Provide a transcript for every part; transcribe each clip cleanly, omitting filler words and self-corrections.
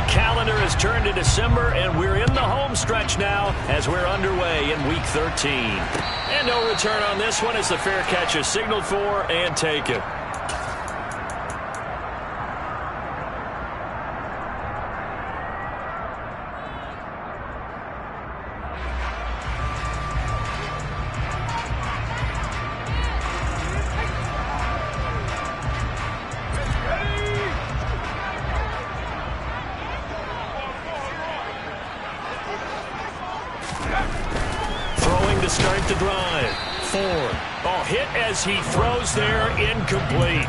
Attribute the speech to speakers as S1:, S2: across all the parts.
S1: calendar has turned to December, and we're in the home stretch now as we're underway in Week 13. And no return on this one as the fair catch is signaled for and taken. To start the drive. Ford. Oh, hit as he throws there, incomplete.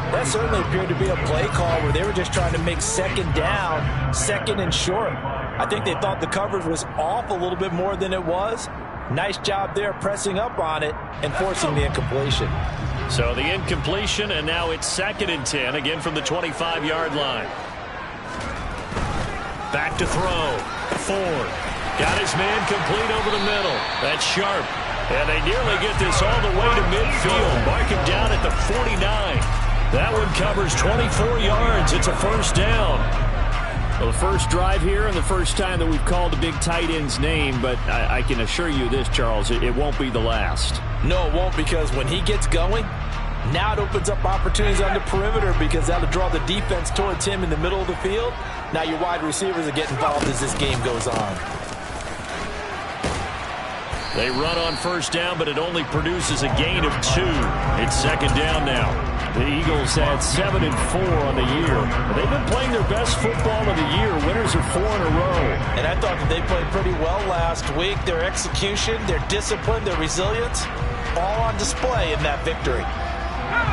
S2: That certainly appeared to be a play call where they were just trying to make second down, second and short. I think they thought the coverage was off a little bit more than it was. Nice job there pressing up on it and forcing the incompletion.
S1: So the incompletion, and now it's 2nd and 10, again from the 25-yard line. Back to throw. Ford. Got his man complete over the middle. That's Sharp. And they nearly get this all the way to midfield. Mark him down at the 49. That one covers 24 yards. It's a first down. Well, the first drive here and the first time that we've called the big tight end's name, but I can assure you this, Charles, it won't be the last.
S2: No, it won't, because when he gets going, now it opens up opportunities on the perimeter because that'll draw the defense towards him in the middle of the field. Now your wide receivers are getting involved as this game goes on.
S1: They run on first down, but it only produces a gain of 2. It's 2nd down now. The Eagles had 7-4 on the year. They've been playing their best football of the year. Winners are 4 in a row.
S2: And I thought that they played pretty well last week. Their execution, their discipline, their resilience, all on display in that victory.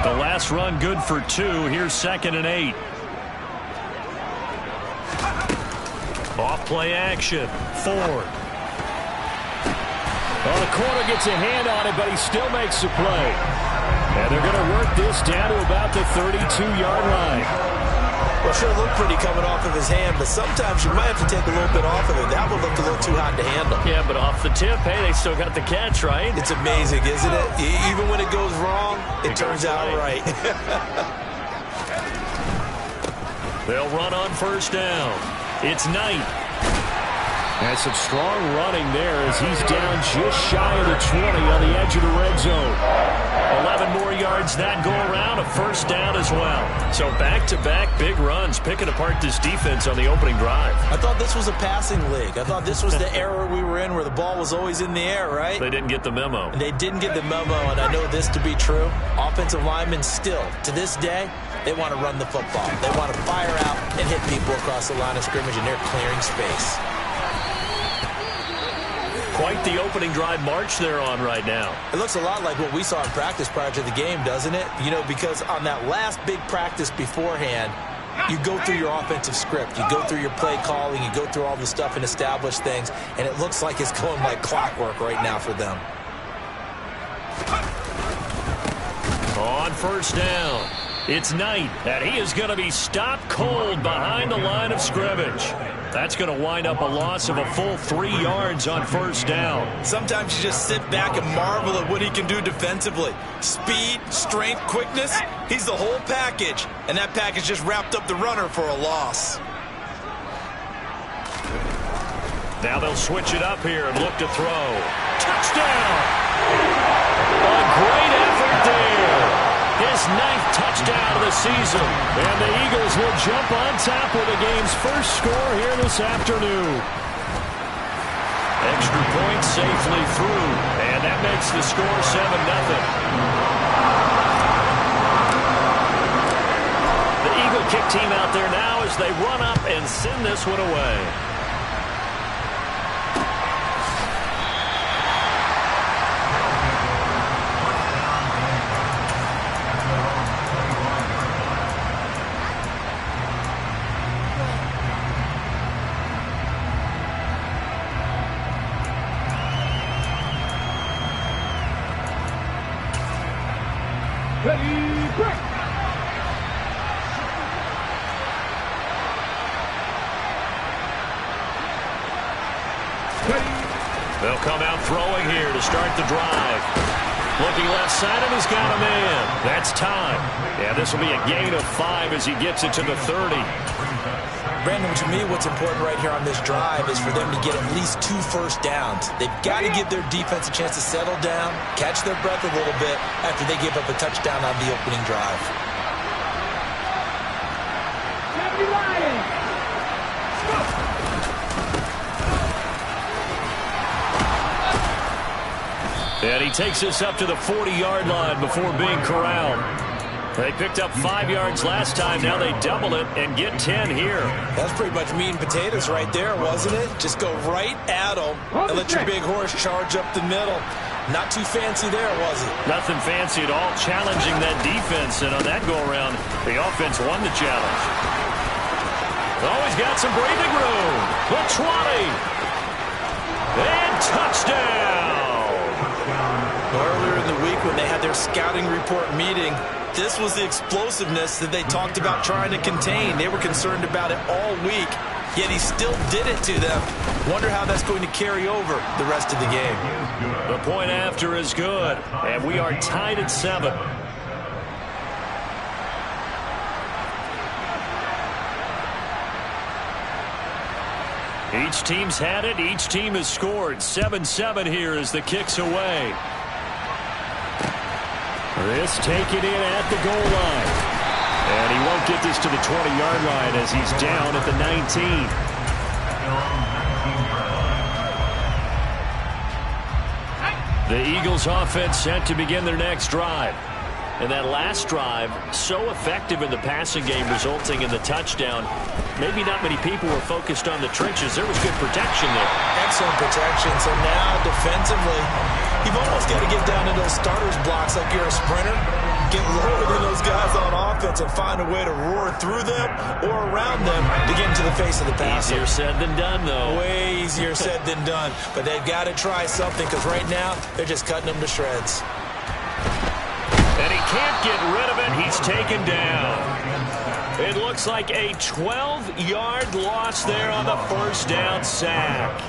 S1: The last run good for 2. Here's 2nd and 8. Off play action. Ford. Well, the corner gets a hand on it, but he still makes the play. And they're going to work this down to about the 32-yard line.
S2: Well, sure looked pretty coming off of his hand, but sometimes you might have to take a little bit off of it. That one looked a little too hot to handle.
S1: Yeah, but off the tip, hey, they still got the catch, right?
S2: It's amazing, isn't it? Even when it goes wrong, it turns out right.
S1: They'll run on first down. It's Knight. And some strong running there as he's down just shy of the 20 on the edge of the red zone. 11 more yards that go around, a first down as well. So back-to-back big runs, picking apart this defense on the opening drive.
S2: I thought this was a passing league. I thought this was the era we were in where the ball was always in the air, right?
S1: They didn't get the memo.
S2: And they didn't get the memo, and I know this to be true. Offensive linemen still, to this day, they want to run the football. They want to fire out and hit people across the line of scrimmage, and they're clearing space.
S1: Quite the opening drive march they're on right now.
S2: It looks a lot like what we saw in practice prior to the game, doesn't it? You know, because on that last big practice beforehand, you go through your offensive script. You go through your play calling. You go through all the stuff and establish things. And it looks like it's going like clockwork right now for them.
S1: On first down, it's Knight, and he is going to be stopped cold behind the line of scrimmage. That's going to wind up a loss of a full 3 yards on first down.
S2: Sometimes you just sit back and marvel at what he can do defensively. Speed, strength, quickness, he's the whole package. And that package just wrapped up the runner for a loss.
S1: Now they'll switch it up here and look to throw. Touchdown! A great effort there. His 9th touchdown of the season. And the Eagles will jump on top with the game's first score here this afternoon. Extra point safely through. And that makes the score 7-0. The Eagle kick team out there now as they run up and send this one away. They'll come out throwing here to start the drive. Looking left side, and he's got a man. That's time. Yeah, this will be a gain of 5 as he gets it to the 30.
S2: Brandon, to me, what's important right here on this drive is for them to get at least 2 first downs. They've got to give their defense a chance to settle down, catch their breath a little bit after they give up a touchdown on the opening drive.
S1: And he takes us up to the 40-yard line before being corralled. They picked up 5 yards last time. Now they double it and get 10 here.
S2: That's pretty much meat and potatoes right there, wasn't it? Just go right at them and let your big horse charge up the middle. Not too fancy there, was it?
S1: Nothing fancy at all, challenging that defense. And on that go-around, the offense won the challenge. Always got some breathing room. The 20. And touchdown.
S2: Earlier in the week when they had their scouting report meeting, this was the explosiveness that they talked about trying to contain. They were concerned about it all week, yet he still did it to them. Wonder how that's going to carry over the rest of the game.
S1: The point after is good, and we are tied at 7. Each team's had it. Each team has scored. 7-7 here as the kick's away. This taken in at the goal line. And he won't get this to the 20-yard line as he's down at the 19. The Eagles offense set to begin their next drive. And that last drive, so effective in the passing game, resulting in the touchdown. Maybe not many people were focused on the trenches. There was good protection there.
S2: Excellent protection. So now, defensively, you've almost got to get down to those starters blocks like you're a sprinter. Get lower than those guys on offense and find a way to roar through them or around them to get into the face of the passer.
S1: Easier said than done, though.
S2: Way easier said than done. But they've got to try something because right now, they're just cutting them to shreds.
S1: And he can't get rid of it. He's taken down. It looks like a 12-yard loss there on the first down sack.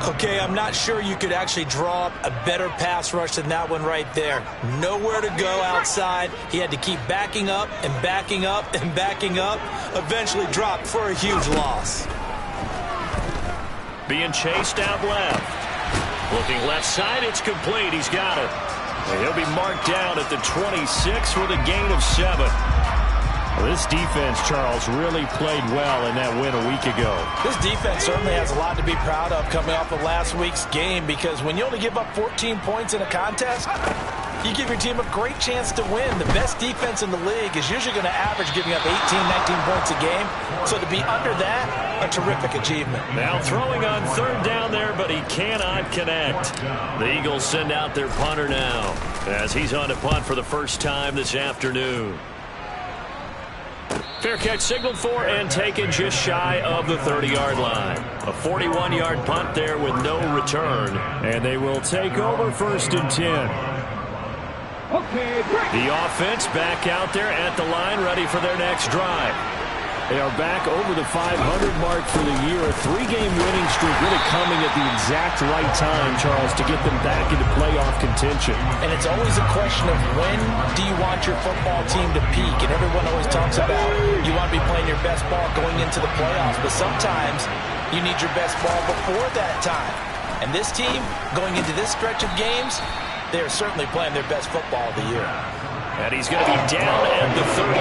S2: Okay, I'm not sure you could actually draw up a better pass rush than that one right there. Nowhere to go outside. He had to keep backing up and backing up and backing up. Eventually dropped for a huge loss.
S1: Being chased out left. Looking left side, it's complete. He's got it. And he'll be marked down at the 26 with a gain of 7. Well, this defense, Charles, really played well in that win a week ago.
S2: This defense certainly has a lot to be proud of coming off of last week's game because when you only give up 14 points in a contest, you give your team a great chance to win. The best defense in the league is usually going to average giving up 18, 19 points a game. So to be under that, a terrific achievement.
S1: Now throwing on third down there, but he cannot connect. The Eagles send out their punter now as he's on to punt for the first time this afternoon. Fair catch signaled for and taken just shy of the 30-yard line. A 41-yard punt there with no return. And they will take over 1st and 10. The offense back out there at the line, ready for their next drive. They are back over the 500 mark for the year. A 3-game winning streak really coming at the exact right time, Charles, to get them back into playoff contention.
S2: And it's always a question of when do you want your football team to peak? And everyone always talks about you want to be playing your best ball going into the playoffs. But sometimes you need your best ball before that time. And this team, going into this stretch of games, they are certainly playing their best football of the year.
S1: And he's going to be down at the 35.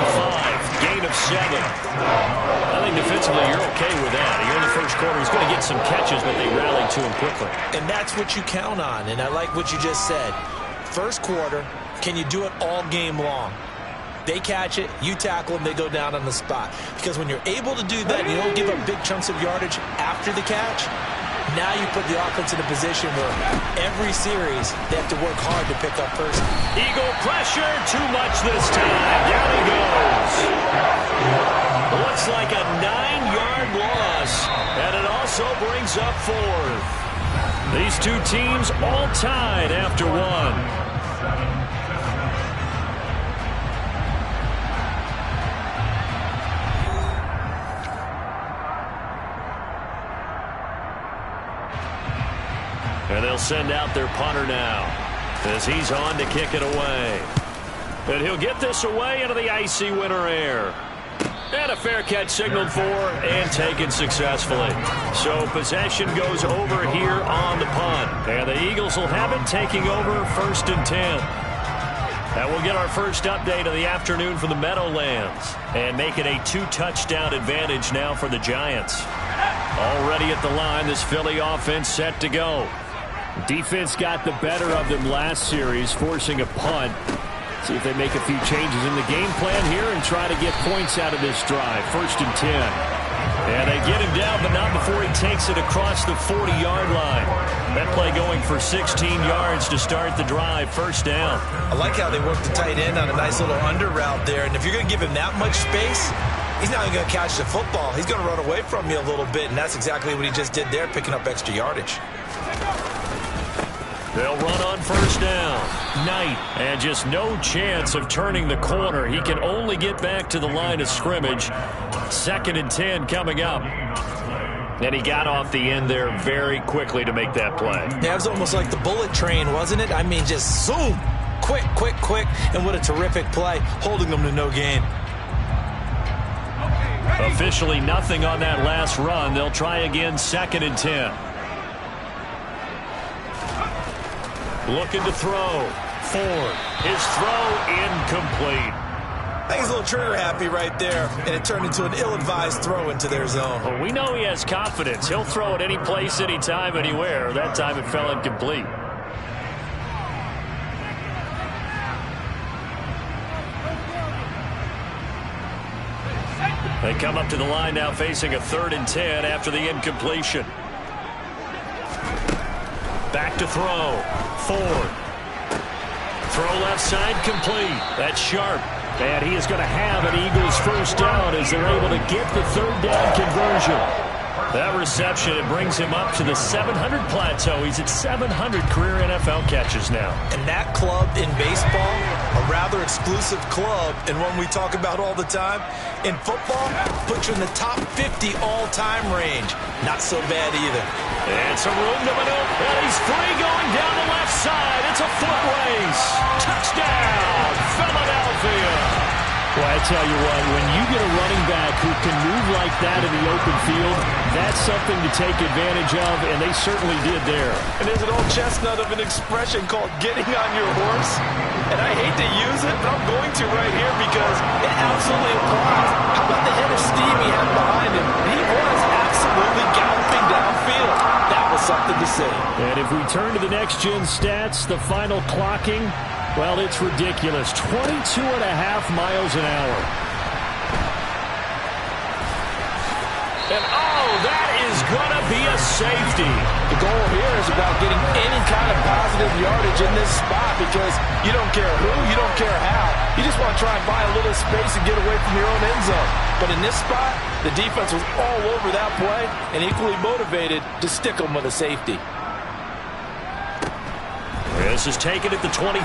S1: Gain of 7. I think defensively you're okay with that. Here in the first quarter, he's going to get some catches, but they rallied to him quickly.
S2: And that's what you count on. And I like what you just said. First quarter, can you do it all game long? They catch it, you tackle them, they go down on the spot. Because when you're able to do that, you don't give up big chunks of yardage after the catch. Now you put the offense in a position where every series they have to work hard to pick up first.
S1: Eagle pressure, too much this time. Down he goes. Looks like a 9-yard loss, and it also brings up 4th. These two teams all tied after 1. And they'll send out their punter now as he's on to kick it away. And he'll get this away into the icy winter air. And a fair catch signaled for and taken successfully. So possession goes over here on the punt. And the Eagles will have it taking over 1st and 10. And we'll get our first update of the afternoon from the Meadowlands. And make it a 2-touchdown advantage now for the Giants. Already at the line, this Philly offense set to go.
S3: Defense got the better of them last series, forcing a punt. See if they make a few changes in the game plan here and try to get points out of this drive. 1st and 10.
S1: And they get him down, but not before he takes it across the 40-yard line. That play going for 16 yards to start the drive. 1st down.
S2: I like how they work the tight end on a nice little under route there. And if you're going to give him that much space, he's not even going to catch the football. He's going to run away from you a little bit, and that's exactly what he just did there, picking up extra yardage.
S1: They'll run on 1st down. Knight, and just no chance of turning the corner. He can only get back to the line of scrimmage. 2nd and 10 coming up. And he got off the end there very quickly to make that play.
S2: Yeah, it was almost like the bullet train, wasn't it? I mean, just zoom. Quick, quick, quick. And what a terrific play, holding them to no gain.
S1: Officially nothing on that last run. They'll try again 2nd and 10. Looking to throw. Ford. His throw incomplete.
S2: I think he's a little trigger happy right there, and it turned into an ill-advised throw into their zone.
S1: Well, we know he has confidence. He'll throw it any place, anytime, anywhere. That time it fell incomplete. They come up to the line now facing a 3rd and 10 after the incompletion. Back to throw. Ford. Throw left side complete. That's Sharp. And he is going to have an Eagles 1st down as they're able to get the 3rd down conversion. That reception, it brings him up to the 700 plateau. He's at 700 career NFL catches now.
S2: And that club in baseball, a rather exclusive club, and one we talk about all the time. In football, puts you in the top 50 all-time range. Not so bad either.
S1: And some room to maneuver. And he's free going down the left side. It's a foot race. Touchdown, Philadelphia.
S3: Well, I tell you what, when you get a running back who can move like that in the open field, that's something to take advantage of, and they certainly did there.
S2: And there's an old chestnut of an expression called getting on your horse. And I hate to use it, but I'm going to right here because it absolutely applies. How about the head of steam he had behind him? He was absolutely galloping downfield. That was something to say.
S3: And if we turn to the next-gen stats, the final clocking, well, it's ridiculous. 22.5 miles an hour.
S1: And, oh, that is going to be a safety.
S2: The goal here is about getting any kind of positive yardage in this spot because you don't care who, you don't care how. You just want to try and buy a little space and get away from your own end zone. But in this spot, the defense was all over that play and equally motivated to stick them with a safety.
S1: This is taken at the 23.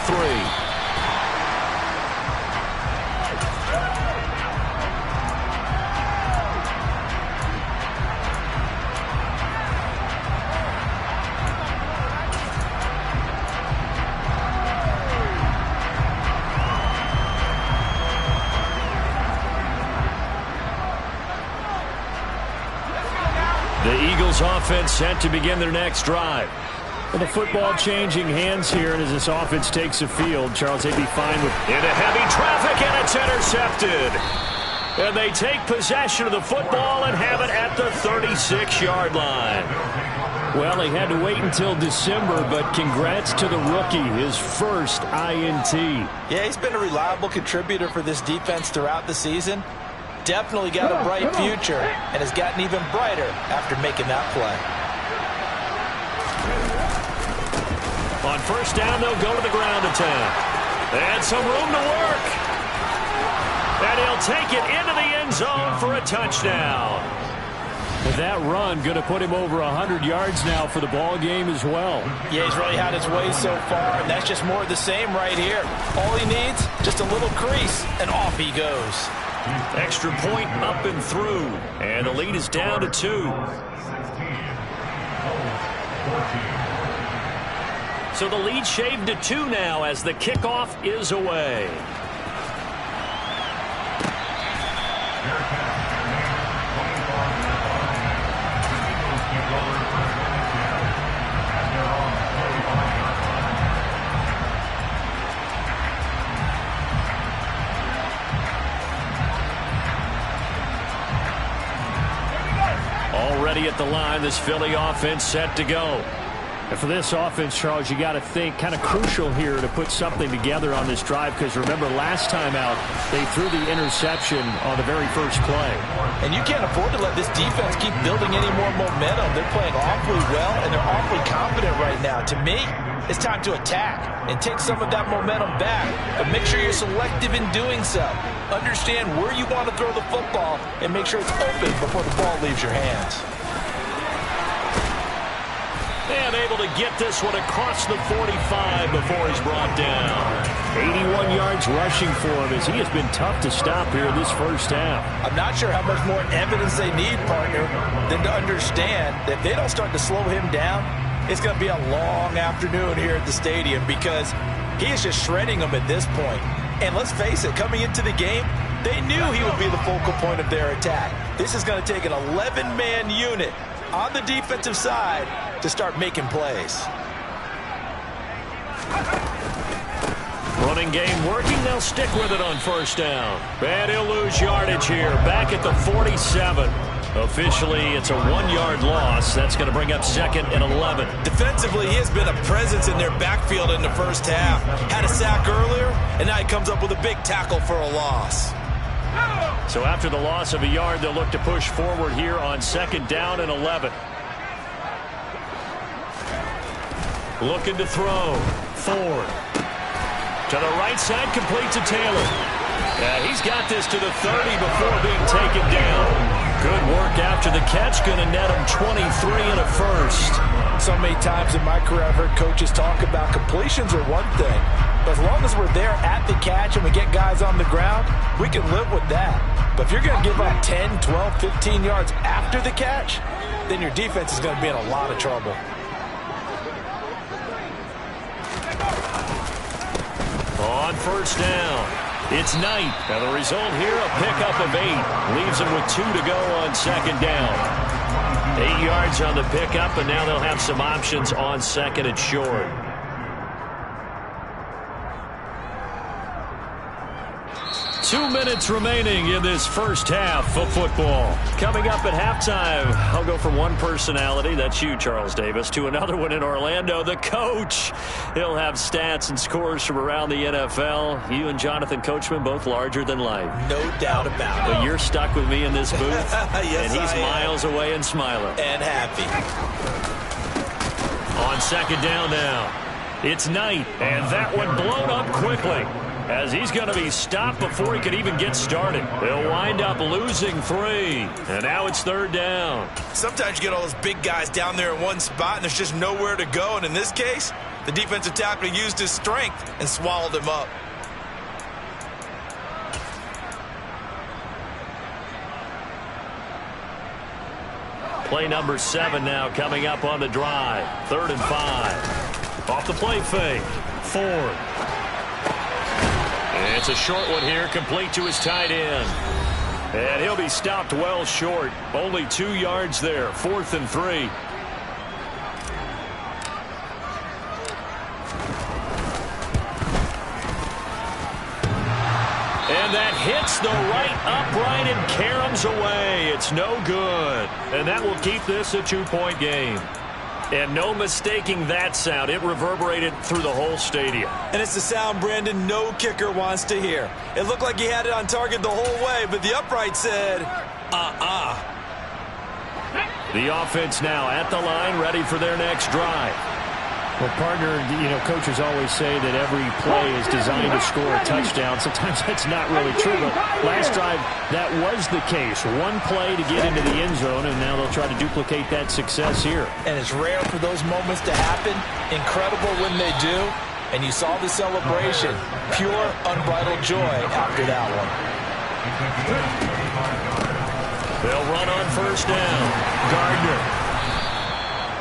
S1: The Eagles offense set to begin their next drive.
S3: Well, the football changing hands here, and as this offense takes the field, Charles, they'd be fine with
S1: into heavy traffic, and it's intercepted. And they take possession of the football and have it at the 36-yard line.
S3: Well, they had to wait until December, but congrats to the rookie, his first INT.
S2: Yeah, he's been a reliable contributor for this defense throughout the season. Definitely got a bright future and has gotten even brighter after making that play.
S1: On 1st down, they'll go to the ground attack. And some room to work. And he'll take it into the end zone for a touchdown.
S3: With that run, going to put him over 100 yards now for the ball game as well.
S2: Yeah, he's really had his way so far, and that's just more of the same right here. All he needs, just a little crease, and off he goes.
S1: Extra point up and through. And the lead is down to 2. So the lead shaved to 2 now as the kickoff is away. ready at the line. This Philly offense set to go.
S3: And for this offense, Charles, you got to think kind of crucial here to put something together on this drive, because remember last time out they threw the interception on the very first play.
S2: And you can't afford to let this defense keep building any more momentum. They're playing awfully well, and they're awfully confident right now. To me, it's time to attack and take some of that momentum back, but make sure you're selective in doing so. Understand where you want to throw the football and make sure it's open before the ball leaves your hands.
S1: And able to get this one across the 45 before he's brought down.
S3: 81 yards rushing for him, as he has been tough to stop here this first half.
S2: I'm not sure how much more evidence they need, partner, than to understand that if they don't start to slow him down, it's going to be a long afternoon here at the stadium, because he is just shredding them at this point. And let's face it, coming into the game, they knew he would be the focal point of their attack. This is going to take an 11-man unit on the defensive side to start making plays.
S1: Running game working. They'll stick with it on first down. And he'll lose yardage here. Back at the 47. Officially, it's a 1-yard loss. That's going to bring up 2nd and 11.
S2: Defensively, he has been a presence in their backfield in the first half. Had a sack earlier, and now he comes up with a big tackle for a loss.
S1: So after the loss of a yard, they'll look to push forward here on 2nd down and 11. Looking to throw. Ford. To the right side, complete to Taylor. Yeah, he's got this to the 30 before being taken down. Good work after the catch. Going to net him 23 and a first.
S2: So many times in my career I've heard coaches talk about completions are one thing. But as long as we're there at the catch and we get guys on the ground, we can live with that. But if you're going to give up 10, 12, 15 yards after the catch, then your defense is going to be in a lot of trouble.
S1: On first down, it's Knight. And the result here, a pickup of 8. Leaves him with 2 to go on 2nd down. 8 yards on the pickup, and now they'll have some options on 2nd and short. Two minutes remaining in this first half of football. Coming up at halftime, I'll go from one personality, that's you, Charles Davis, to another one in Orlando, the coach. He'll have stats and scores from around the NFL. You and Jonathan Coachman, both larger than life.
S2: No doubt about it.
S1: But you're stuck with me in this booth,
S2: yes,
S1: and he's miles away and smiling.
S2: And happy.
S1: On 2nd down now, it's Knight, and that one blown up quickly, as he's going to be stopped before he could even get started. They'll wind up losing 3, and now it's 3rd down.
S2: Sometimes you get all those big guys down there in one spot, and there's just nowhere to go. And in this case, the defensive tackle used his strength and swallowed him up.
S1: Play number 7 now coming up on the drive. 3rd and 5. Off the play fake. Ford. And it's a short one here, complete to his tight end. And he'll be stopped well short. Only 2 yards there. 4th and 3. And that hits the right upright and caroms away. It's no good. And that will keep this a 2-point game. And no mistaking that sound. It reverberated through the whole stadium.
S2: And it's the sound Brandon no kicker wants to hear. It looked like he had it on target the whole way, but the upright said,
S1: The offense now at the line, ready for their next drive.
S3: Well, partner, coaches always say that every play is designed to score a touchdown. Sometimes that's not really true, but last drive, that was the case. One play to get into the end zone, and now they'll try to duplicate that success here. And
S2: it's rare for those moments to happen. Incredible when they do. And you saw the celebration. Pure, unbridled joy after that one.
S1: They'll run on first down. Gardner.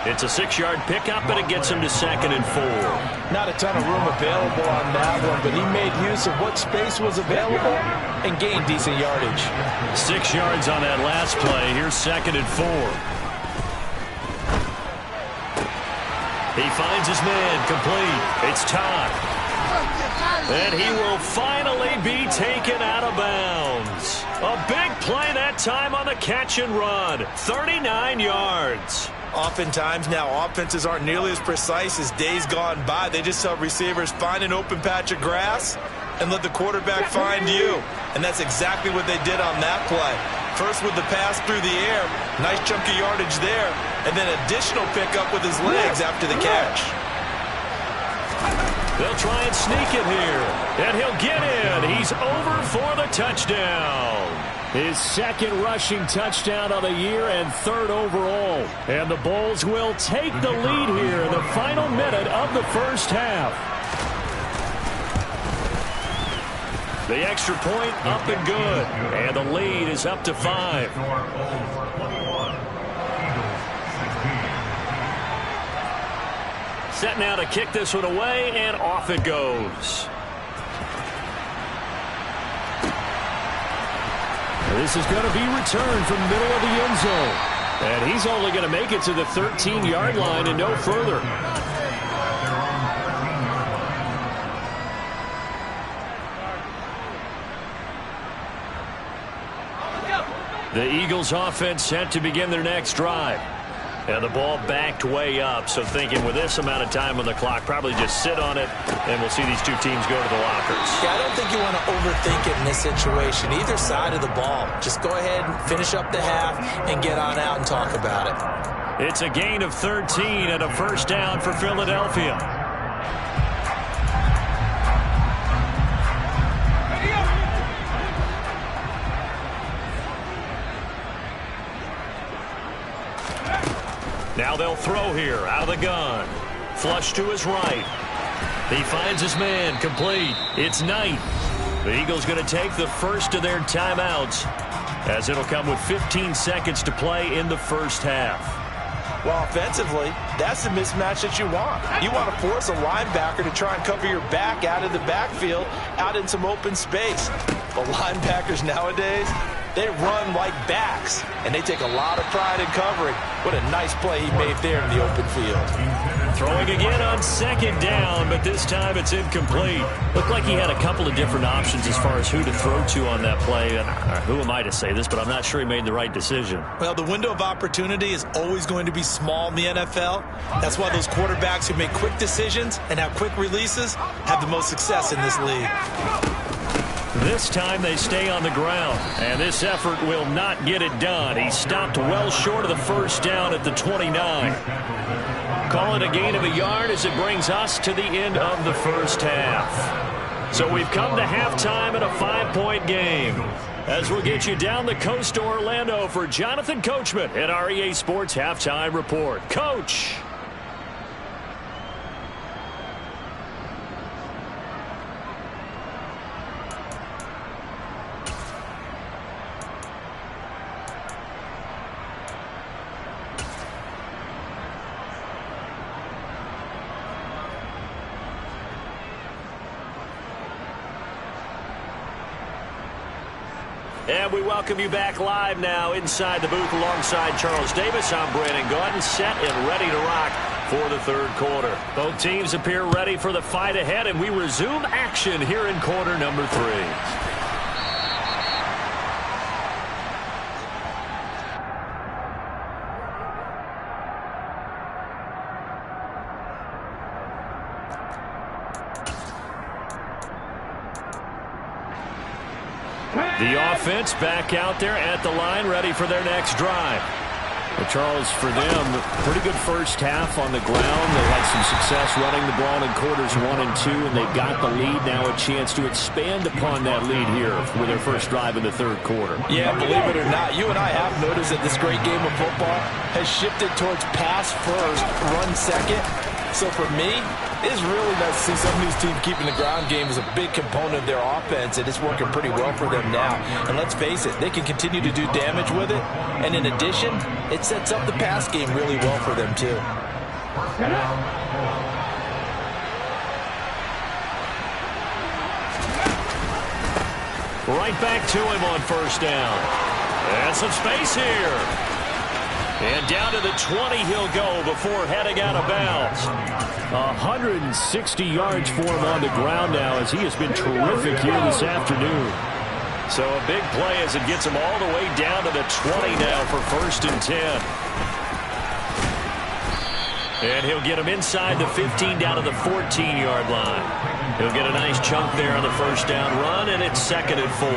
S1: It's a 6-yard pickup, and it gets him to 2nd and 4.
S2: Not a ton of room available on that one, but he made use of what space was available and gained decent yardage.
S1: 6 yards on that last play. Here's 2nd and 4. He finds his man, complete. It's Todd. And he will finally be taken out of bounds. A big play that time on the catch and run. 39 yards.
S2: Oftentimes now, offenses aren't nearly as precise as days gone by. They just have receivers find an open patch of grass and let the quarterback find you. And that's exactly what they did on that play. First with the pass through the air, nice chunky yardage there, and then additional pickup with his legs after the catch.
S1: They'll try and sneak it here, and he'll get in. He's over for the touchdown.
S3: His second rushing touchdown of the year and third overall. And the Bulls will take the lead here in the final minute of the first half.
S1: The extra point up and good. And the lead is up to 5. Set now to kick this one away, and off it goes.
S3: This is going to be returned from the middle of the end zone. And he's only going to make it to the 13-yard line and no further.
S1: The Eagles offense set to begin their next drive. And the ball backed way up, so thinking with this amount of time on the clock, probably just sit on it, and we'll see these two teams go to the lockers.
S2: Yeah, I don't think you want to overthink it in this situation. Either side of the ball. Just go ahead and finish up the half and get on out and talk about it.
S1: It's a gain of 13 and a first down for Philadelphia. Now they'll throw here out of the gun. Flush to his right. He finds his man complete. It's Knight. The Eagles going to take the first of their timeouts, as it'll come with 15 seconds to play in the first half.
S2: Well, offensively, that's the mismatch that you want. You want to force a linebacker to try and cover your back out of the backfield, out in some open space. But linebackers nowadays, they run like backs, and they take a lot of pride in covering. What a nice play he made there in the open field.
S1: Throwing again on second down, but this time it's incomplete. Looked like he had a couple of different options as far as who to throw to on that play. And who am I to say this, but I'm not sure he made the right decision.
S2: Well, the window of opportunity is always going to be small in the NFL. That's why those quarterbacks who make quick decisions and have quick releases have the most success in this league.
S1: This time they stay on the ground, and this effort will not get it done. He stopped well short of the first down at the 29. Call it a gain of a yard as it brings us to the end of the first half. So we've come to halftime in a 5-point game. As we'll get you down the coast to Orlando for Jonathan Coachman at our EA Sports Halftime Report. Coach. And we welcome you back live now inside the booth alongside Charles Davis. I'm Brandon Gaudin, set and ready to rock for the third quarter. Both teams appear ready for the fight ahead, and we resume action here in quarter number 3. The offense back out there at the line, ready for their next drive.
S3: Well, Charles, for them, pretty good first half on the ground. They had some success running the ball in quarters 1 and 2, and they've got the lead now, a chance to expand upon that lead here with their first drive in the third quarter.
S2: Yeah, believe it or not, you and I have noticed that this great game of football has shifted towards pass first, run second. So for me, it's really nice to see some of these teams keeping the ground game as a big component of their offense, and it's working pretty well for them now. And let's face it, they can continue to do damage with it. And in addition, it sets up the pass game really well for them too.
S1: Right back to him on first down. And some space here. And down to the 20 he'll go before heading out of bounds.
S3: 160 yards for him on the ground now, as he has been terrific here this afternoon.
S1: So a big play as it gets him all the way down to the 20 now for 1st and 10. And he'll get him inside the 15 down to the 14-yard line. He'll get a nice chunk there on the first down run, and it's 2nd and 4.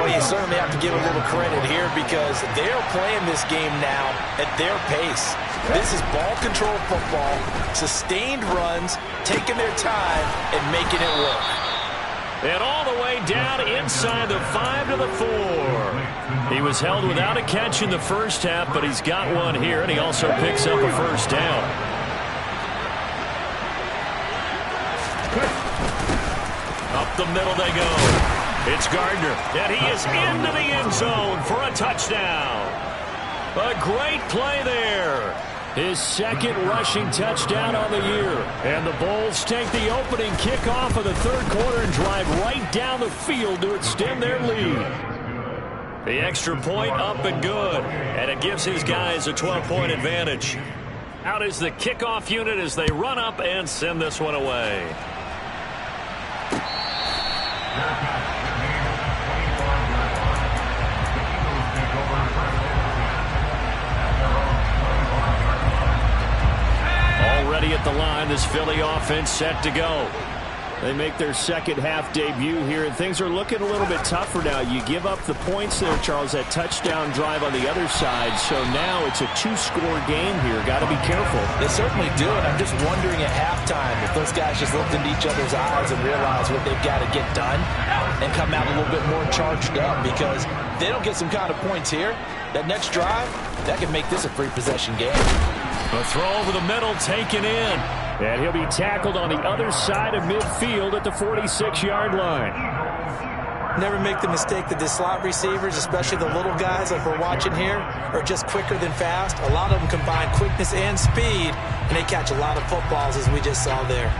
S2: Well, you certainly have to give a little credit here because they're playing this game now at their pace. This is ball control football, sustained runs, taking their time, and making it work.
S1: And all the way down inside the 5 to the 4. He was held without a catch in the first half, but he's got one here, and he also picks up a first down. Up the middle they go. It's Gardner, and he is into the end zone for a touchdown. A great play there. His 2nd rushing touchdown on the year. And the Bulls take the opening kickoff of the 3rd quarter and drive right down the field to extend their lead. The extra point up and good, and it gives his guys a 12-point advantage. Out is the kickoff unit as they run up and send this one away. Already at the line, this Philly offense set to go. They make their 2nd half debut here, and things are looking a little bit tougher now. You give up the points there, Charles, that touchdown drive on the other side. So now it's a 2-score game here. Got to be careful.
S2: They certainly do, and I'm just wondering at halftime if those guys just looked into each other's eyes and realized what they've got to get done and come out a little bit more charged up, because if they don't get some kind of points here, that next drive, that could make this a free possession game.
S1: A throw over the middle taken in. And he'll be tackled on the other side of midfield at the 46-yard line.
S2: Never make the mistake that the slot receivers, especially the little guys like we're watching here, are just quicker than fast. A lot of them combine quickness and speed, and they catch a lot of footballs, as we just saw there.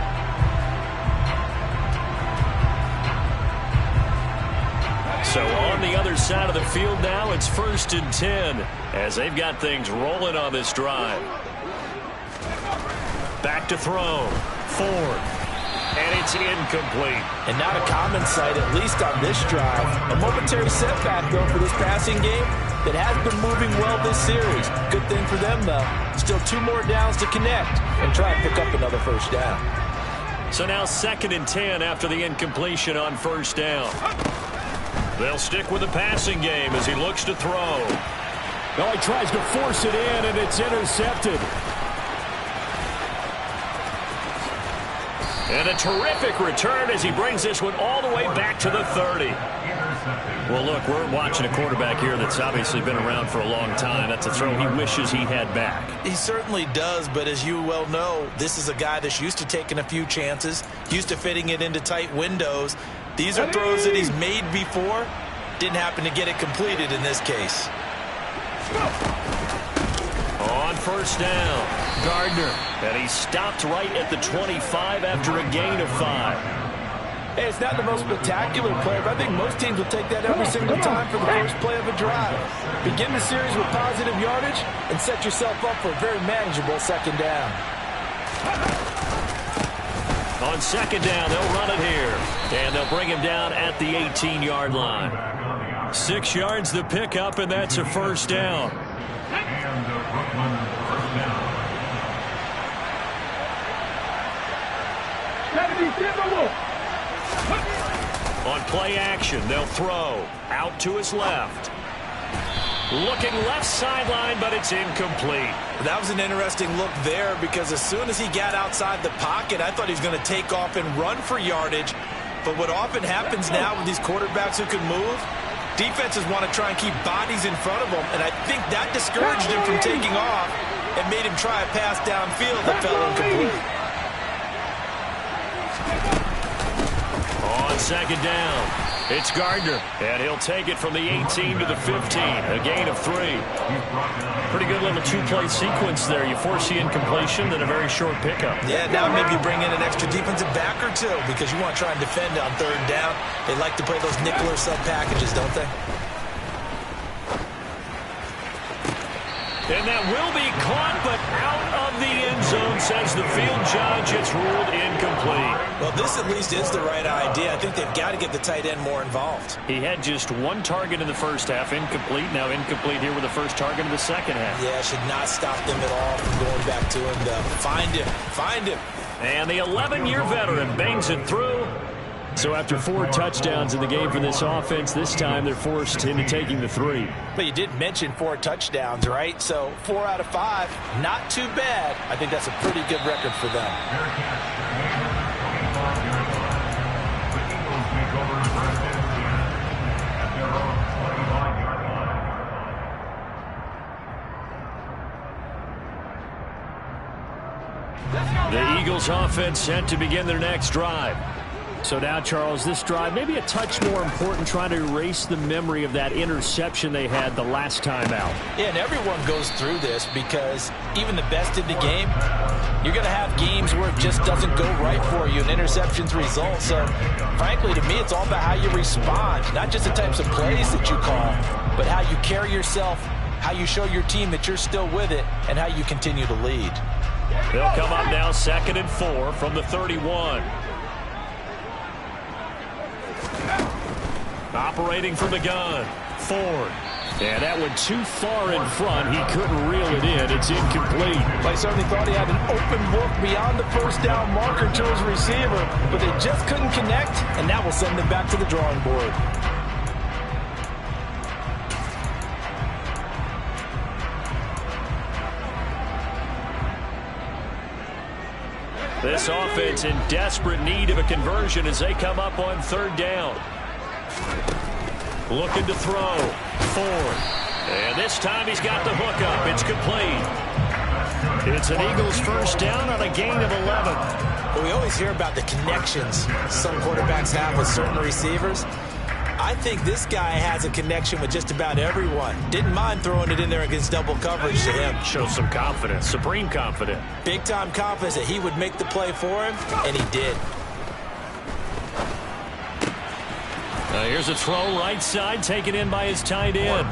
S1: So on the other side of the field now, it's 1st and 10 as they've got things rolling on this drive. Back to throw. Ford. And it's incomplete.
S2: And not a common sight, at least on this drive. A momentary setback, though, for this passing game that has been moving well this series. Good thing for them, though. Still 2 more downs to connect and try and pick up another first down.
S1: So now 2nd and 10 after the incompletion on first down. They'll stick with the passing game as he looks to throw.
S3: Well, he tries to force it in, and it's intercepted.
S1: And a terrific return as he brings this one all the way back to the 30. Well, look, we're watching a quarterback here that's obviously been around for a long time. That's a throw he wishes he had back.
S2: He certainly does, but as you well know, this is a guy that's used to taking a few chances, used to fitting it into tight windows. These are throws that he's made before. Didn't happen to get it completed in this case.
S1: On first down, Gardner. And he stopped right at the 25 after a gain of 5.
S2: Hey, it's not the most spectacular play, but I think most teams will take that every single time for the first play of a drive. Begin the series with positive yardage and set yourself up for a very manageable 2nd down.
S1: On 2nd down, they'll run it here. And they'll bring him down at the 18-yard line. 6 yards the pickup, and that's a first down. On play action, they'll throw. Out to his left. Looking left sideline, but it's incomplete.
S2: That was an interesting look there because as soon as he got outside the pocket, I thought he was going to take off and run for yardage. But what often happens now with these quarterbacks who can move, defenses want to try and keep bodies in front of them, and I think that discouraged him from taking off and made him try a pass downfield that fell incomplete.
S1: On 2nd down, it's Gardner, and he'll take it from the 18 to the 15, a gain of 3. Pretty good little 2-play sequence there. You force the incompletion, then a very short pickup.
S2: Yeah, now maybe you bring in an extra defensive back or two because you want to try and defend on 3rd down. They like to play those nickel or sub packages, don't they?
S1: And that will be caught, but out of the end zone, says the field judge. It's ruled incomplete.
S2: Well, this at least is the right idea. I think they've got to get the tight end more involved.
S1: He had just one target in the first half, incomplete. Now incomplete here with the first target in the second half.
S2: Yeah, should not stop them at all from going back to him, though. Find him.
S1: And the 11-year veteran bangs it through.
S3: So after 4 touchdowns in the game for this offense, this time they're forced into taking the 3.
S2: But you did mention 4 touchdowns, right? So 4 out of 5, not too bad. I think that's a pretty good record for them.
S1: The Eagles offense set to begin their next drive.
S3: So now, Charles, this drive maybe a touch more important, trying to erase the memory of that interception they had the last time out.
S2: Yeah, and everyone goes through this because even the best in the game, you're going to have games where it just doesn't go right for you, and interceptions result. So, frankly, to me, it's all about how you respond, not just the types of plays that you call, but how you carry yourself, how you show your team that you're still with it, and how you continue to lead.
S1: They'll come up now 2nd and 4 from the 31. Operating from the gun, Ford. Yeah, that went too far in front. He couldn't reel it in. It's incomplete.
S2: I certainly thought he had an open look beyond the first down marker to his receiver, but they just couldn't connect, and that will send them back to the drawing board.
S1: This offense in desperate need of a conversion as they come up on 3rd down. Looking to throw. Ford. And this time he's got the hook up. It's complete. It's an Eagles first down on a gain of 11.
S2: Well, we always hear about the connections some quarterbacks have with certain receivers. I think this guy has a connection with just about everyone. Didn't mind throwing it in there against double coverage to him.
S1: Shows some confidence, supreme confidence.
S2: Big-time confidence that he would make the play for him, and he did.
S1: Here's a throw right side, taken in by his tight end.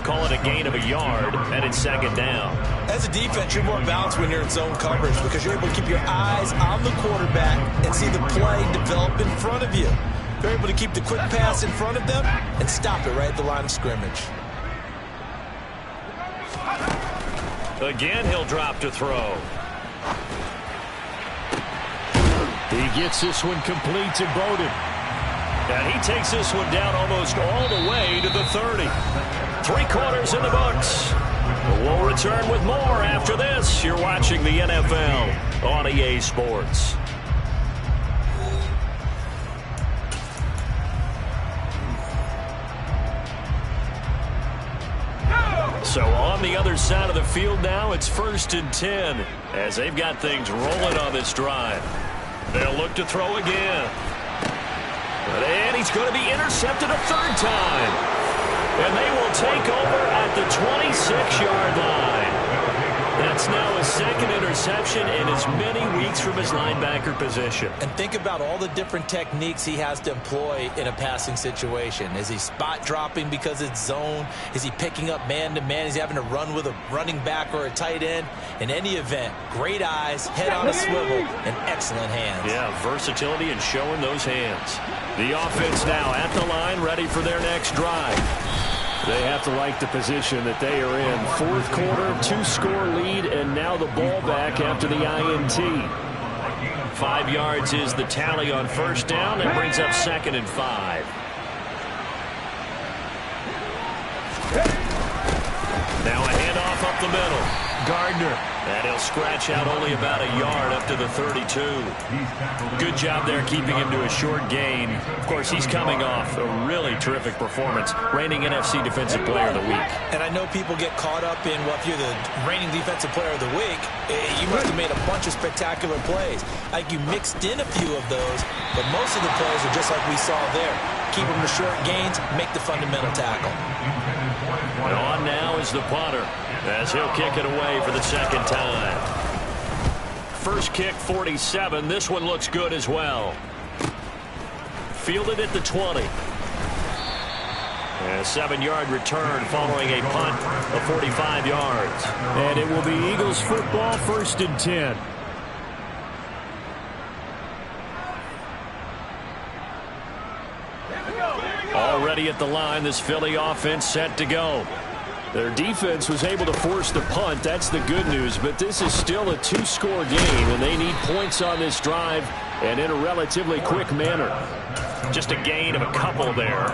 S1: Call it a gain of a yard, and it's 2nd down.
S2: As a defense, you're more balanced when you're in zone coverage because you're able to keep your eyes on the quarterback and see the play develop in front of you. They're able to keep the quick pass in front of them and stop it right at the line of scrimmage.
S1: Again, he'll drop to throw.
S3: He gets this one complete to Bowden.
S1: And he takes this one down almost all the way to the 30. 3 quarters in the books. We'll return with more after this. You're watching the NFL on EA Sports. So on the other side of the field now, it's 1st and 10 as they've got things rolling on this drive. They'll look to throw again. And he's going to be intercepted a 3rd time. And they will take over at the 26-yard line. That's now his 2nd interception in as many weeks from his linebacker position.
S2: And think about all the different techniques he has to employ in a passing situation. Is he spot dropping because it's zone? Is he picking up man-to-man? Is he having to run with a running back or a tight end? In any event, great eyes, head on a swivel, and excellent hands.
S1: Yeah, versatility and showing those hands. The offense now at the line, ready for their next drive.
S3: They have to like the position that they are in. 4th quarter, 2-score lead, and now the ball back after the INT.
S1: 5 yards is the tally on 1st down. That brings up 2nd and 5. Now a handoff up the middle. Gardner. And he'll scratch out only about a yard up to the 32. Good job there keeping him to a short gain. Of course, he's coming off a really terrific performance, reigning NFC Defensive Player of the Week.
S2: And I know people get caught up in, well, if you're the reigning Defensive Player of the Week, you must have made a bunch of spectacular plays. Like you mixed in a few of those, but most of the plays are just like we saw there. Keep them to short gains, make the fundamental tackle.
S1: And on now is the punter, as he'll kick it away for the 2nd time. First kick, 47. This one looks good as well. Fielded at the 20. A 7-yard return following a punt of 45 yards.
S3: And it will be Eagles football, 1st and 10.
S1: Already at the line, this Philly offense set to go.
S3: Their defense was able to force the punt. That's the good news. But this is still a 2-score game, and they need points on this drive and in a relatively quick manner.
S1: Just a gain of a couple there.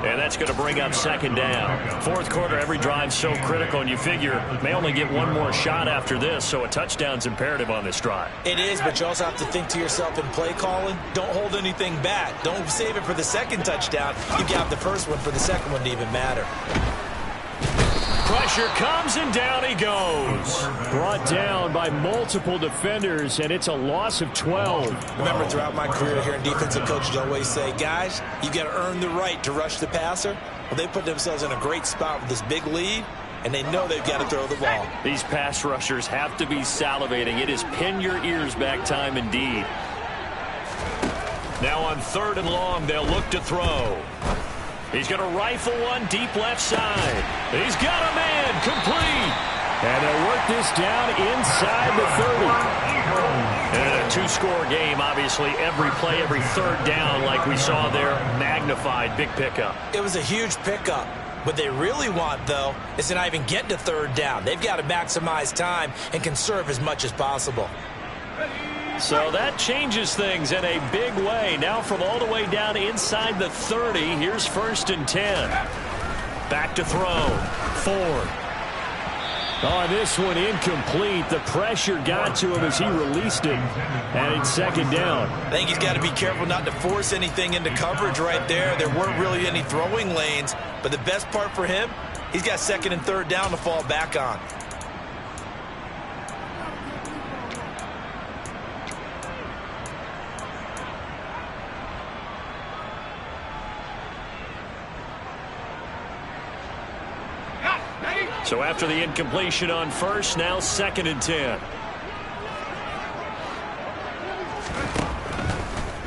S1: And that's going to bring up 2nd down. Fourth quarter, every drive's so critical, and you figure may only get one more shot after this, so a touchdown's imperative on this drive.
S2: It is, but you also have to think to yourself in play calling, don't hold anything back. Don't save it for the second touchdown. You got the first one for the second one to even matter.
S1: Pressure comes, and down he goes.
S3: Brought down by multiple defenders, and it's a loss of 12.
S2: Remember, throughout my career here in defensive coaches always say, guys, you got to earn the right to rush the passer. Well, they put themselves in a great spot with this big lead, and they know they've got to throw the ball.
S1: These pass rushers have to be salivating. It is pin your ears back time indeed. Now on 3rd and long, they'll look to throw. He's going to rifle one deep left side. He's got a man complete.
S3: And they'll work this down inside the 30.
S1: And a 2-score game, obviously, every play, every 3rd down, like we saw there, magnified, big pickup.
S2: It was a huge pickup. What they really want, though, is to not even get to 3rd down. They've got to maximize time and conserve as much as possible.
S1: So that changes things in a big way. Now from all the way down inside the 30, here's 1st and 10. Back to throw. Ford.
S3: Oh, this one incomplete. The pressure got to him as he released it. And it's 2nd down.
S2: I think he's got to be careful not to force anything into coverage right there. There weren't really any throwing lanes. But the best part for him, he's got 2nd and 3rd down to fall back on.
S1: So after the incompletion on 1st, now 2nd and 10.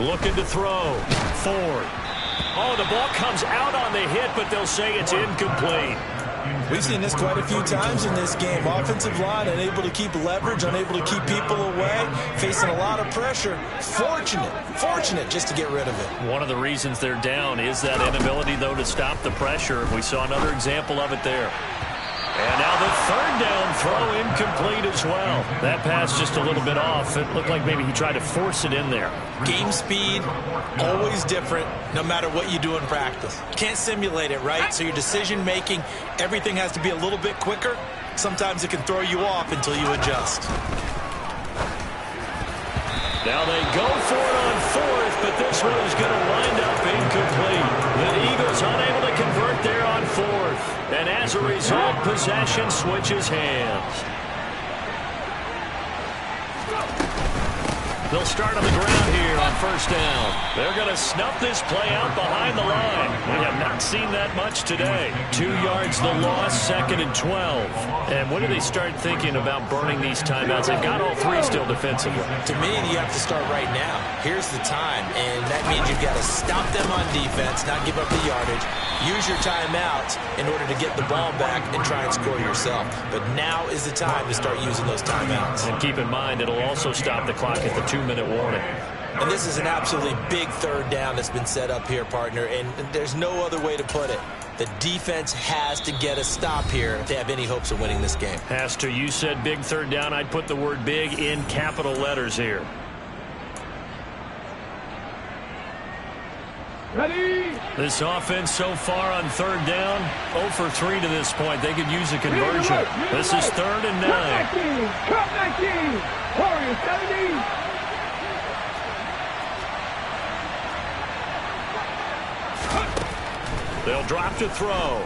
S1: Looking to throw. Ford. Oh, the ball comes out on the hit, but they'll say it's incomplete.
S2: We've seen this quite a few times in this game. Offensive line unable to keep leverage, unable to keep people away, facing a lot of pressure. Fortunate just to get rid of it.
S1: One of the reasons they're down is that inability, though, to stop the pressure. We saw another example of it there. And now the 3rd down throw incomplete as well. That pass just a little bit off. It looked like maybe he tried to force it in there.
S2: Game speed, always different, no matter what you do in practice. You can't simulate it, right? So your decision-making, everything has to be a little bit quicker. Sometimes it can throw you off until you adjust.
S1: Now they go for it on 4th, but this one is going to wind up incomplete. The Eagles unable to convert there on 4th. And as a result, possession switches hands. They'll start on the ground here on 1st down. They're going to snuff this play out behind the line. We have not seen that much today. 2 yards the loss, 2nd and 12. And when do they start thinking about burning these timeouts? They've got all 3 still defensively.
S2: To me, you have to start right now. Here's the time, and that means you've got to stop them on defense, not give up the yardage. Use your timeouts in order to get the ball back and try and score yourself. But now is the time to start using those timeouts.
S1: And keep in mind, it'll also stop the clock at the 2-minute warning.
S2: And this is an absolutely big 3rd down that's been set up here, partner, and there's no other way to put it. The defense has to get a stop here if they have any hopes of winning this game.
S1: Has to. You said big 3rd down. I'd put the word big in capital letters here.
S4: Ready?
S1: This offense so far on 3rd down, 0 for 3 to this point. They could use a conversion. This is 3rd and 9.
S4: Drop 19. Warriors 70.
S1: They'll drop to throw.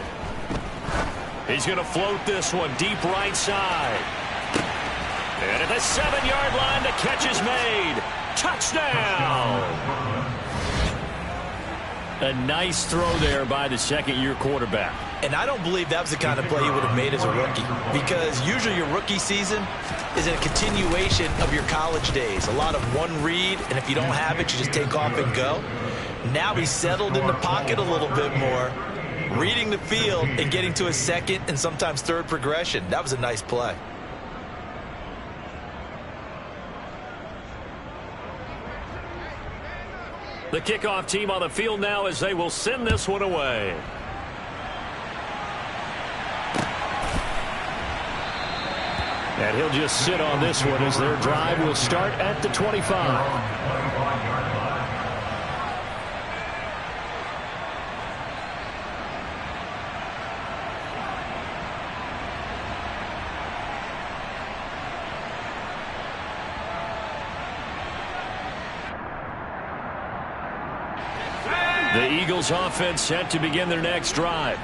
S1: He's going to float this one deep right side. And at the 7-yard line, the catch is made. Touchdown! A nice throw there by the 2nd-year quarterback.
S2: And I don't believe that was the kind of play he would have made as a rookie, because usually your rookie season is a continuation of your college days. A lot of one read, and if you don't have it, you just take off and go. Now he's settled in the pocket a little bit more, reading the field and getting to a second and sometimes third progression. That was a nice play.
S1: The kickoff team on the field now as they will send this one away.
S3: And he'll just sit on this one as their drive will start at the 25.
S1: The Eagles offense set to begin their next drive.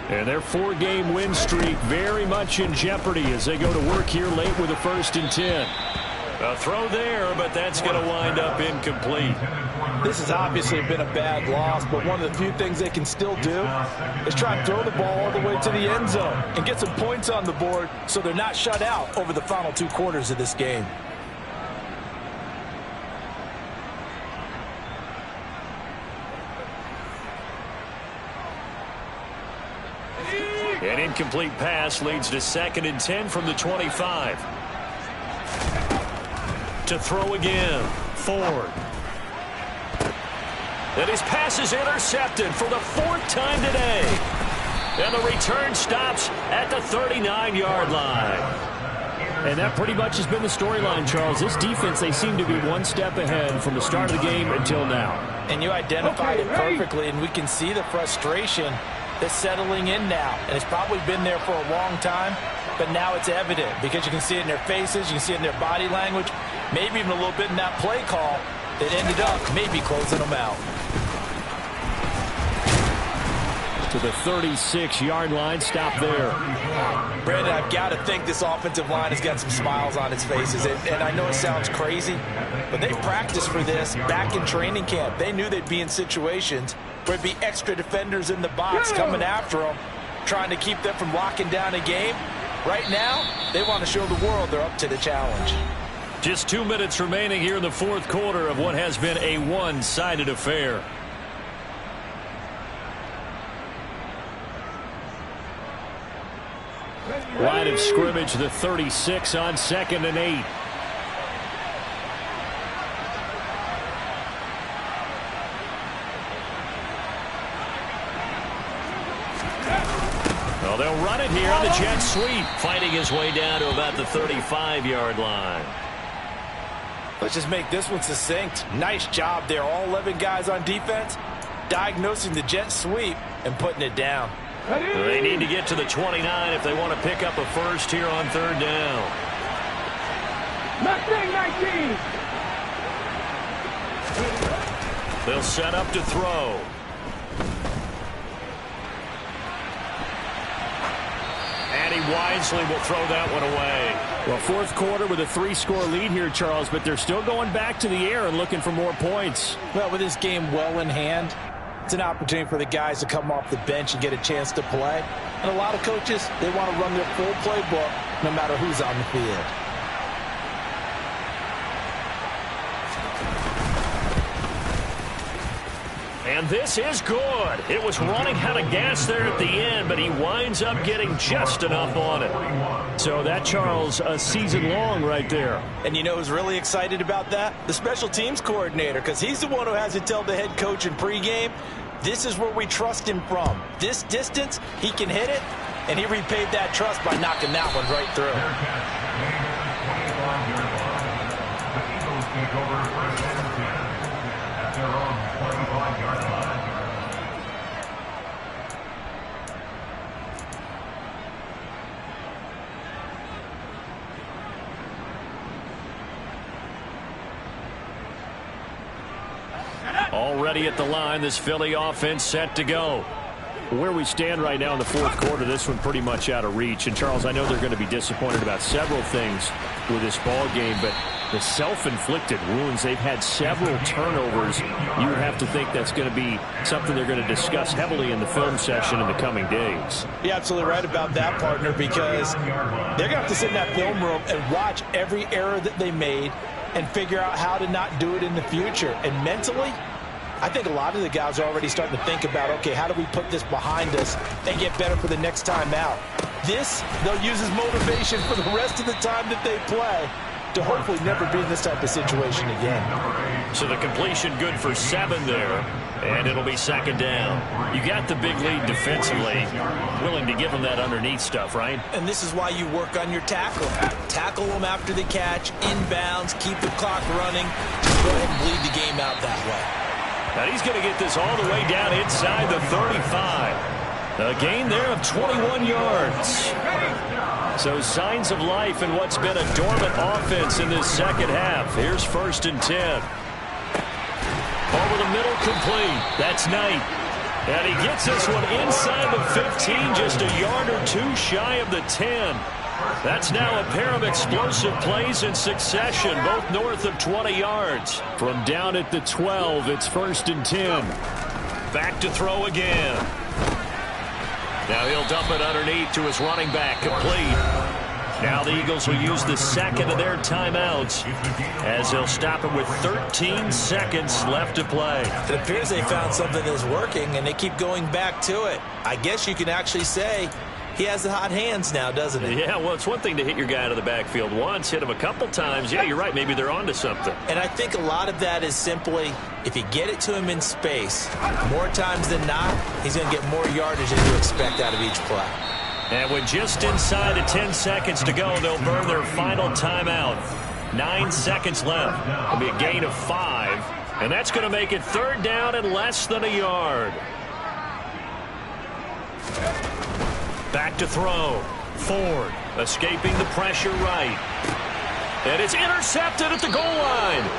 S1: And their 4-game win streak very much in jeopardy as they go to work here late with a 1st and 10. A throw there, but that's going to wind up incomplete.
S2: This has obviously been a bad loss, but one of the few things they can still do is try and throw the ball all the way to the end zone and get some points on the board so they're not shut out over the final 2 quarters of this game.
S1: An incomplete pass leads to 2nd and 10 from the 25. To throw again. Ford. And his pass is intercepted for the 4th time today. And the return stops at the 39-yard line.
S3: And that pretty much has been the storyline, Charles. This defense, they seem to be one step ahead from the start of the game until now.
S2: And you identified it perfectly, and we can see the frustration that's settling in now. And it's probably been there for a long time, but now it's evident because you can see it in their faces, you can see it in their body language, maybe even a little bit in that play call that ended up maybe closing them out.
S3: To the 36-yard line, stop there.
S2: Brandon, I've got to think this offensive line has got some smiles on its faces. And I know it sounds crazy, but they practiced for this back in training camp. They knew they'd be in situations where it'd be extra defenders in the box coming after them, trying to keep them from locking down a game. Right now, they want to show the world they're up to the challenge.
S1: Just 2 minutes remaining here in the 4th quarter of what has been a one-sided affair.
S3: Line of scrimmage, the 36 on 2nd and 8.
S1: Well, they'll run it here on the jet sweep, fighting his way down to about the 35-yard line.
S2: Let's just make this one succinct. Nice job there. All 11 guys on defense diagnosing the jet sweep and putting it down.
S1: They need to get to the 29 if they want to pick up a first here on 3rd down.
S4: Mustang 19.
S1: They'll set up to throw. And he wisely will throw that one away.
S3: Well, 4th quarter with a 3-score lead here, Charles, but they're still going back to the air and looking for more points.
S2: Well, with this game well in hand, it's an opportunity for the guys to come off the bench and get a chance to play. And a lot of coaches, they want to run their full playbook no matter who's on the field.
S1: And this is good. It was running out of gas there at the end, but he winds up getting just enough on it.
S3: So that, Charles, a season long right there.
S2: And you know who's really excited about that? The special teams coordinator, because he's the one who has to tell the head coach in pregame, this is where we trust him from. This distance, he can hit it, and he repaid that trust by knocking that one right through.
S1: Already at the line, this Philly offense set to go.
S3: Where we stand right now in the 4th quarter, this one pretty much out of reach. And, Charles, I know they're going to be disappointed about several things with this ball game, but the self-inflicted wounds, they've had several turnovers. You would have to think that's going to be something they're going to discuss heavily in the film session in the coming days.
S2: You're absolutely right about that, partner, because they're going to have to sit in that film room and watch every error that they made and figure out how to not do it in the future. And mentally, I think a lot of the guys are already starting to think about, okay, how do we put this behind us and get better for the next time out? This, they'll use as motivation for the rest of the time that they play to hopefully never be in this type of situation again.
S1: So the completion good for 7 there, and it'll be second down. You got the big lead defensively, willing to give them that underneath stuff, right?
S2: And this is why you work on your tackle. Tackle them after the catch, inbounds, keep the clock running. Just go ahead and bleed the game out that way.
S1: And he's going to get this all the way down inside the 35. A gain there of 21 yards. So signs of life in what's been a dormant offense in this second half. Here's 1st and 10. Over the middle, complete. That's Knight. And he gets this one inside the 15, just a yard or 2 shy of the 10. That's now a pair of explosive plays in succession, both north of 20 yards. From down at the 12, it's 1st and 10. Back to throw again. Now he'll dump it underneath to his running back, complete. Now the Eagles will use the second of their timeouts as they'll stop it with 13 seconds left to play.
S2: It appears they found something that's working, and they keep going back to it. I guess you can actually say he has the hot hands now, doesn't he?
S1: Yeah, well, it's one thing to hit your guy out of the backfield once, hit him a couple times. Yeah, you're right. Maybe they're onto something.
S2: And I think a lot of that is simply, if you get it to him in space, more times than not, he's going to get more yardage than you expect out of each play.
S1: And with just inside of 10 seconds to go, they'll burn their final timeout. 9 seconds left. It'll be a gain of 5. And that's going to make it 3rd down and less than a yard. Back to throw. Ford escaping the pressure right. And it's intercepted at the goal line.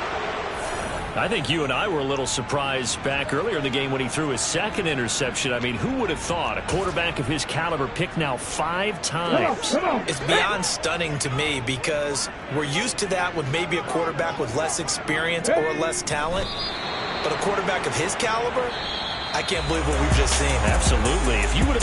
S1: I think you and I were a little surprised back earlier in the game when he threw his second interception. I mean, who would have thought a quarterback of his caliber picked now 5 times?
S2: It's beyond stunning to me because we're used to that with maybe a quarterback with less experience or less talent. But a quarterback of his caliber, I can't believe what we've just seen.
S1: Absolutely. If you would have